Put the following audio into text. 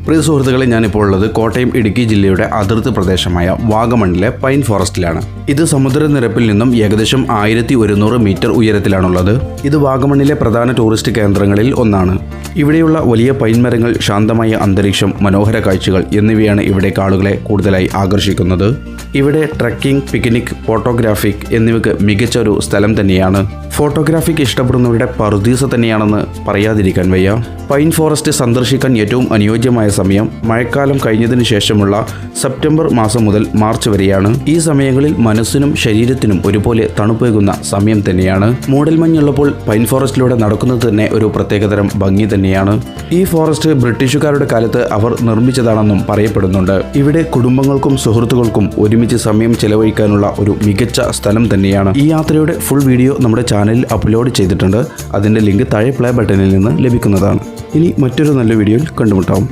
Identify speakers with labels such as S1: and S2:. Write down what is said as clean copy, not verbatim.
S1: പ്രിയ സുഹൃത്തുക്കളെ, ഞാനിപ്പോൾ ഉള്ളത് കോട്ടയം ഇടുക്കി ജില്ലയുടെ അതിർത്തി പ്രദേശമായ വാഗമണിലെ പൈൻ ഫോറസ്റ്റിലാണ്. ഇത് സമുദ്രനിരപ്പിൽ നിന്നും ഏകദേശം 1100 മീറ്റർ ഉയരത്തിലാണുള്ളത്. ഇത് വാഗമണിലെ പ്രധാന ടൂറിസ്റ്റ് കേന്ദ്രങ്ങളിൽ ഒന്നാണ്. ഇവിടെയുള്ള വലിയ പൈൻ മരങ്ങൾ, ശാന്തമായ അന്തരീക്ഷം, മനോഹര കാഴ്ചകൾ എന്നിവയാണ് ഇവിടേക്ക് ആളുകളെ കൂടുതലായി ആകർഷിക്കുന്നത്. ഇവിടെ ട്രക്കിംഗ്, പിക്നിക്, ഫോട്ടോഗ്രാഫിക് എന്നിവയ്ക്ക് മികച്ച ഒരു സ്ഥലം തന്നെയാണ്. ഫോട്ടോഗ്രാഫിക് ഇഷ്ടപ്പെടുന്നവരുടെ പറുദീസ തന്നെയാണെന്ന് പറയാതിരിക്കാൻ വയ്യ. പൈൻ ഫോറസ്റ്റ് സന്ദർശിക്കാൻ ഏറ്റവും അനുയോജ്യമായ സമയം മഴക്കാലം കഴിഞ്ഞതിന് ശേഷമുള്ള സെപ്റ്റംബർ മാസം മുതൽ മാർച്ച് വരെയാണ്. ഈ സമയങ്ങളിൽ മനസ്സിനും ശരീരത്തിനും ഒരുപോലെ തണുപ്പേകുന്ന സമയം തന്നെയാണ്. മൂടൽമഞ്ഞുള്ളപ്പോൾ പൈൻ ഫോറസ്റ്റിലൂടെ നടക്കുന്നത് തന്നെ ഒരു പ്രത്യേകതരം ഭംഗി തന്നെയാണ്. ഈ ഫോറസ്റ്റ് ബ്രിട്ടീഷുകാരുടെ കാലത്ത് അവർ നിർമ്മിച്ചതാണെന്നും പറയപ്പെടുന്നുണ്ട്. ഇവിടെ കുടുംബങ്ങൾക്കും സുഹൃത്തുക്കൾക്കും ഒരുമിച്ച് സമയം ചെലവഴിക്കാനുള്ള ഒരു മികച്ച സ്ഥലം തന്നെയാണ്. ഈ യാത്രയുടെ ഫുൾ വീഡിയോ നമ്മുടെ ചാനലിൽ അപ്ലോഡ് ചെയ്തിട്ടുണ്ട്. അതിൻ്റെ ലിങ്ക് താഴെ പ്ലേ ബട്ടണിൽ നിന്ന് ലഭിക്കുന്നതാണ്. ഇനി മറ്റൊരു നല്ല വീഡിയോയിൽ കണ്ടുമുട്ടാം.